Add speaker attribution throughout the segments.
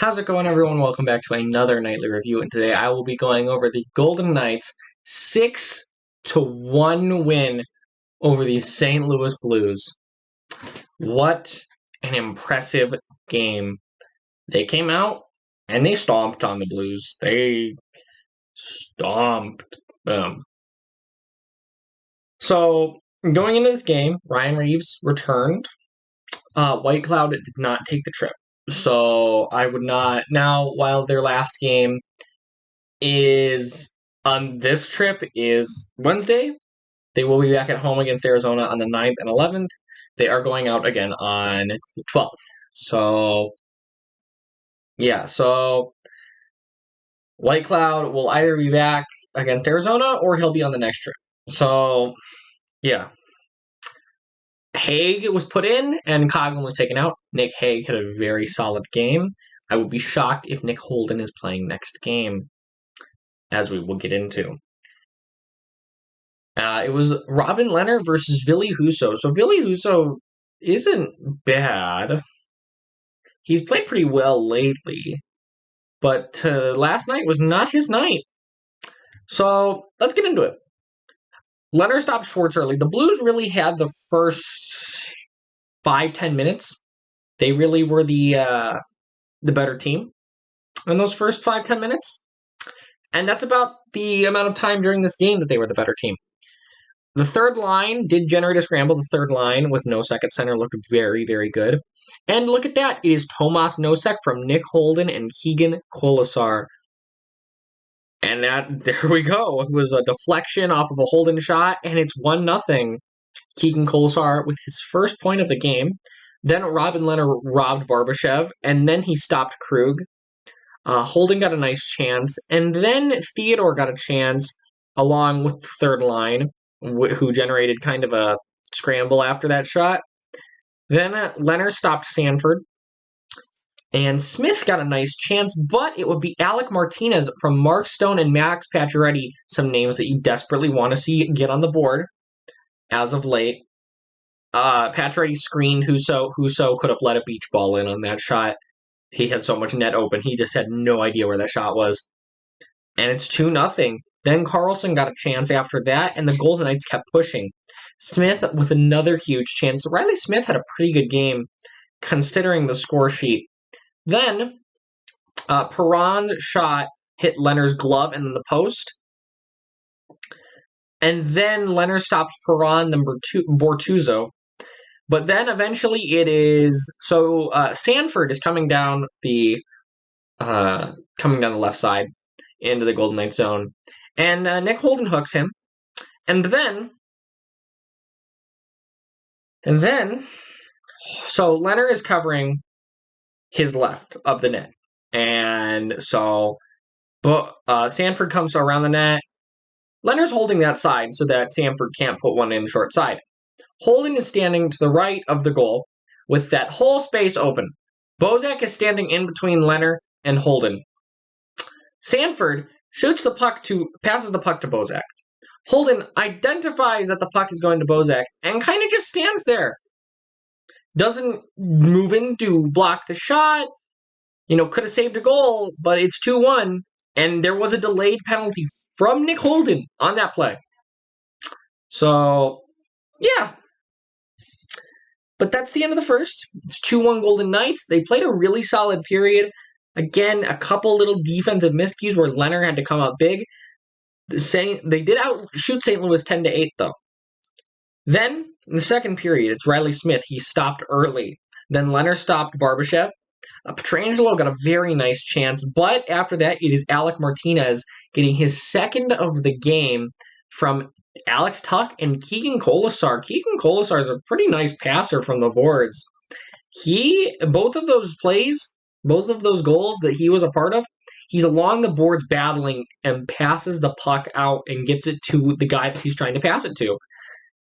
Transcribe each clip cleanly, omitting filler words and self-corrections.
Speaker 1: How's it going, everyone? Welcome back to another nightly review, and today I will be going over the Golden Knights' 6-1 win over the St. Louis Blues. What an impressive game. They came out and they stomped on the Blues. They stomped them. So, going into this game, Ryan Reaves returned. White Cloud did not take the trip. So I would not now. While their last game is on this trip is Wednesday, they will be back at home against Arizona on the 9th and 11th. They are going out again on the 12th. So yeah, so White Cloud will either be back against Arizona or he'll be on the next trip. So yeah. Hague was put in and Coghlan was taken out. Nick Hague had a very solid game. I would be shocked if Nick Holden is playing next game, as we will get into. It was Robin Lehner versus Ville Husso. So Ville Husso isn't bad. He's played pretty well lately, but last night was not his night. So let's get into it. Lehner stopped Schwartz early. The Blues really had the first 5-10 minutes. They really were the better team in those first 5-10 minutes. And that's about the amount of time during this game that they were the better team. The third line did generate a scramble. The third line with Nosek at center looked very, very good. And look at that. It is Tomas Nosek from Nick Holden and Keegan Kolesar. And there we go. It was a deflection off of a Holden shot, and it's 1-0. Keegan Kolesar with his first point of the game. Then Robin Lehner robbed Barbashev, and then he stopped Krug. Holden got a nice chance, and then Theodore got a chance along with the third line, who generated kind of a scramble after that shot. Then Lehner stopped Sanford, and Smith got a nice chance, but it would be Alec Martinez from Mark Stone and Max Pacioretty, some names that you desperately want to see get on the board as of late. Pacioretty screened Husso. Husso could have let a beach ball in on that shot. He had so much net open, he just had no idea where that shot was. And it's 2-0. Then Carlson got a chance after that, and the Golden Knights kept pushing. Smith with another huge chance. Riley Smith had a pretty good game, considering the score sheet. Then, Perron's shot hit Lehner's glove and then the post. And then Lehner stopped Perron, number 2, Bortuzzo. But then eventually it is... So, Sanford is coming down the left side into the Golden Knights zone. And Nick Holden hooks him. And then... So, Lehner is covering his left of the net. And so Sanford comes around the net. Lehner's holding that side so that Sanford can't put one in the short side. Holden is standing to the right of the goal with that whole space open. Bozak is standing in between Lehner and Holden. Sanford passes the puck to Bozak. Holden identifies that the puck is going to Bozak and kind of just stands there. Doesn't move in to block the shot. Could have saved a goal, but it's 2-1. And there was a delayed penalty from Nick Holden on that play. So, yeah. But that's the end of the first. It's 2-1 Golden Knights. They played a really solid period. Again, a couple little defensive miscues where Lehner had to come out big. They did outshoot St. Louis 10-8, though. Then, in the second period, it's Riley Smith. He stopped early. Then Lehner stopped Barbashev. Pietrangelo got a very nice chance, but after that, it is Alec Martinez getting his second of the game from Alex Tuch and Keegan Kolesar. Keegan Kolesar is a pretty nice passer from the boards. Both of those goals that he was a part of, he's along the boards battling and passes the puck out and gets it to the guy that he's trying to pass it to.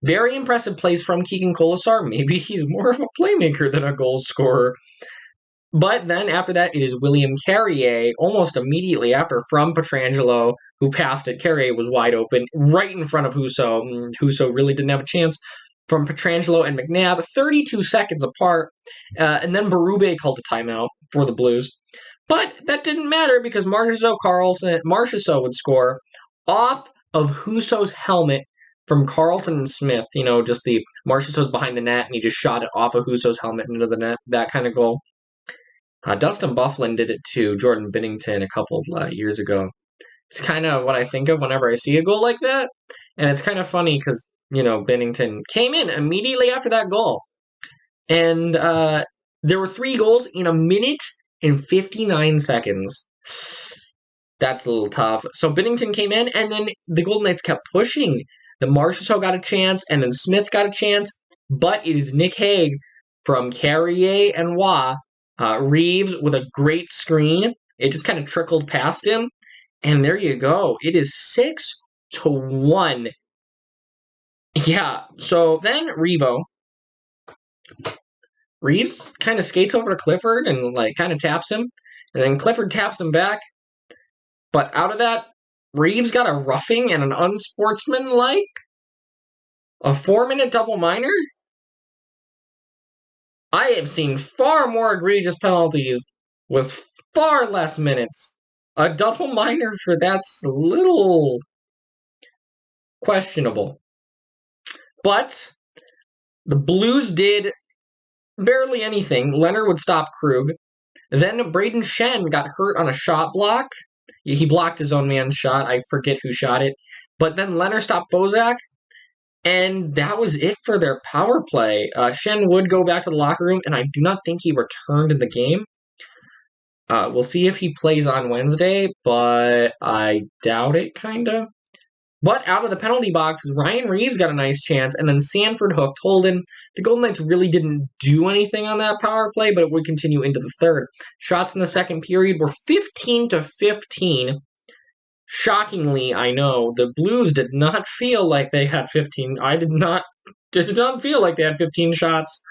Speaker 1: Very impressive plays from Keegan Kolesar. Maybe he's more of a playmaker than a goal scorer. But then after that, it is William Carrier, almost immediately after, from Pietrangelo, who passed it. Carrier was wide open, right in front of Husso. Husso really didn't have a chance. From Pietrangelo and McNabb, 32 seconds apart. And then Berube called a timeout for the Blues. But that didn't matter because Marchessault would score off of Husso's helmet from Carlson and Smith. Just the Marchessault's behind the net and he just shot it off of Husso's helmet into the net. That kind of goal. Dustin Byfuglien did it to Jordan Binnington a couple of years ago. It's kind of what I think of whenever I see a goal like that. And it's kind of funny because, Binnington came in immediately after that goal. And there were 3 goals in a minute and 59 seconds. That's a little tough. So Binnington came in, and then the Golden Knights kept pushing. The Marchessault got a chance, and then Smith got a chance. But it is Nick Hague from Carrier and Waugh. Reeves with a great screen. It just kind of trickled past him. And there you go. It is 6-1. Yeah, so then Reeves kind of skates over to Clifford and kind of taps him. And then Clifford taps him back. But out of that, Reeves got a roughing and an unsportsmanlike. A 4-minute double minor? I have seen far more egregious penalties with far less minutes. A double minor for that's a little questionable. But the Blues did barely anything. Leonard would stop Krug. Then Braden Shen got hurt on a shot block. He blocked his own man's shot. I forget who shot it. But then Leonard stopped Bozak. And that was it for their power play. Shen would go back to the locker room, and I do not think he returned to the game. We'll see if he plays on Wednesday, but I doubt it, kind of. But out of the penalty box, Ryan Reeves got a nice chance, and then Sanford hooked Holden. The Golden Knights really didn't do anything on that power play, but it would continue into the third. Shots in the second period were 15-15. Shockingly, I know, the Blues did not feel like they had 15. I did not feel like they had 15 shots.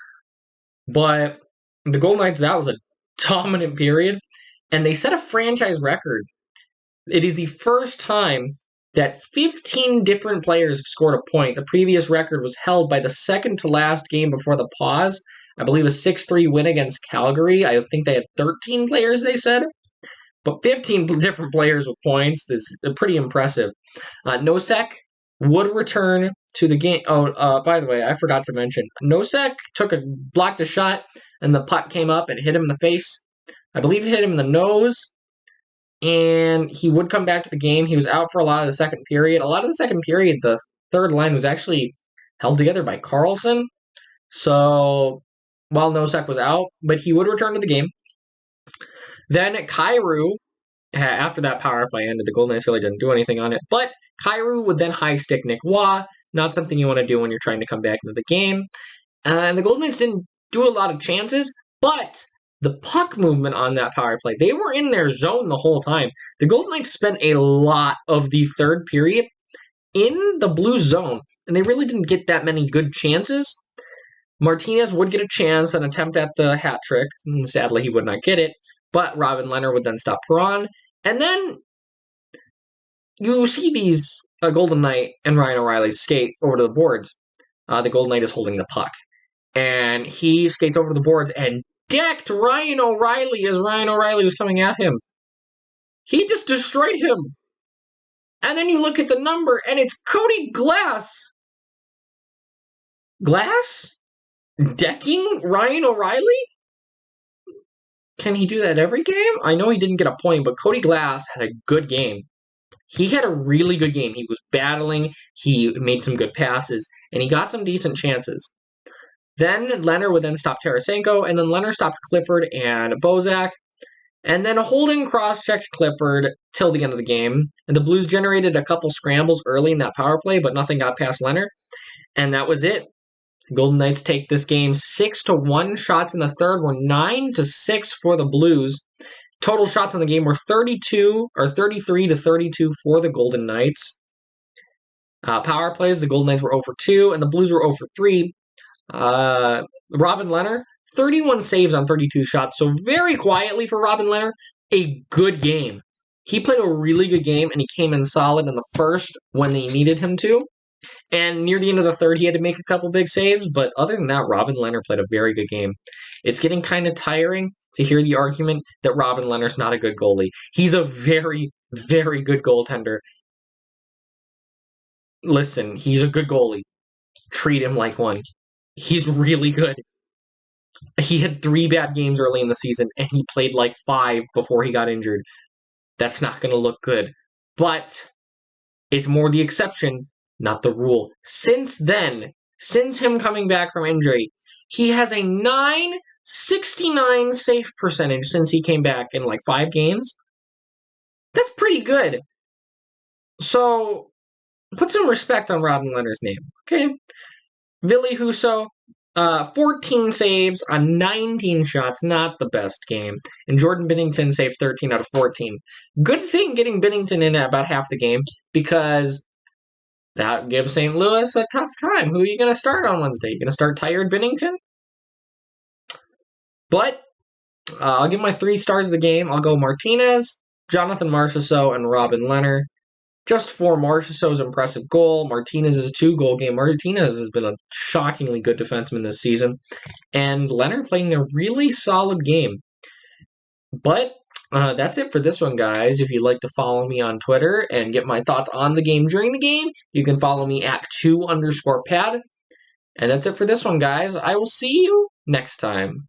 Speaker 1: But the Golden Knights, that was a dominant period. And they set a franchise record. It is the first time that 15 different players have scored a point. The previous record was held by the second to last game before the pause. I believe a 6-3 win against Calgary. I think they had 13 players, they said. But 15 different players with points is pretty impressive. Nosek would return to the game. Oh, by the way, I forgot to mention. Nosek blocked a shot, and the puck came up and hit him in the face. I believe it hit him in the nose. And he would come back to the game. He was out for a lot of the second period. A lot of the second period, the third line was actually held together by Carlson. So, while Nosek was out, but he would return to the game. Then Kyrou, after that power play ended, the Golden Knights really didn't do anything on it. But Kyrou would then high stick Nick Waugh. Not something you want to do when you're trying to come back into the game. And the Golden Knights didn't do a lot of chances, but the puck movement on that power play, they were in their zone the whole time. The Golden Knights spent a lot of the third period in the Blues zone, and they really didn't get that many good chances. Martinez would get a chance and attempt at the hat trick. And sadly, he would not get it. But Robin Lehner would then stop Perron. And then you see these Golden Knight and Ryan O'Reilly skate over to the boards. The Golden Knight is holding the puck. And he skates over to the boards and decked Ryan O'Reilly as Ryan O'Reilly was coming at him. He just destroyed him. And then you look at the number, and it's Cody Glass. Glass? Decking Ryan O'Reilly? Can he do that every game? I know he didn't get a point, but Cody Glass had a good game. He had a really good game. He was battling, he made some good passes, and he got some decent chances. Then Lehner would then stop Tarasenko, and then Lehner stopped Clifford and Bozak. And then Holden cross-checked Clifford till the end of the game. And the Blues generated a couple scrambles early in that power play, but nothing got past Lehner. And that was it. Golden Knights take this game 6-1. Shots in the third were 9-6 for the Blues. Total shots in the game were 33-32 for the Golden Knights. Power plays, the Golden Knights were 0-2, and the Blues were 0-3. Robin Lehner, 31 saves on 32 shots. So very quietly for Robin Lehner, a good game. He played a really good game, and he came in solid in the first when they needed him to. And near the end of the third, he had to make a couple big saves. But other than that, Robin Lehner played a very good game. It's getting kind of tiring to hear the argument that Robin Lehner's not a good goalie. He's a very, very good goaltender. Listen, he's a good goalie. Treat him like one. He's really good. He had 3 bad games early in the season, and he played like 5 before he got injured. That's not going to look good. But it's more the exception, not the rule. Since then, since him coming back from injury, he has a .969 save percentage since he came back in like 5 games. That's pretty good. So, put some respect on Robin Lehner's name, okay? Ville Husso, 14 saves on 19 shots, not the best game. And Jordan Binnington saved 13 out of 14. Good thing getting Binnington in at about half the game, because that gives St. Louis a tough time. Who are you going to start on Wednesday? You going to start tired Binnington? But I'll give my 3 stars of the game. I'll go Martinez, Jonathan Marchessault, and Robin Lehner. Just for Marchessault's impressive goal, Martinez's 2-goal game. Martinez has been a shockingly good defenseman this season. And Lehner playing a really solid game. But that's it for this one, guys. If you'd like to follow me on Twitter and get my thoughts on the game during the game, you can follow me at 2_pad. And that's it for this one, guys. I will see you next time.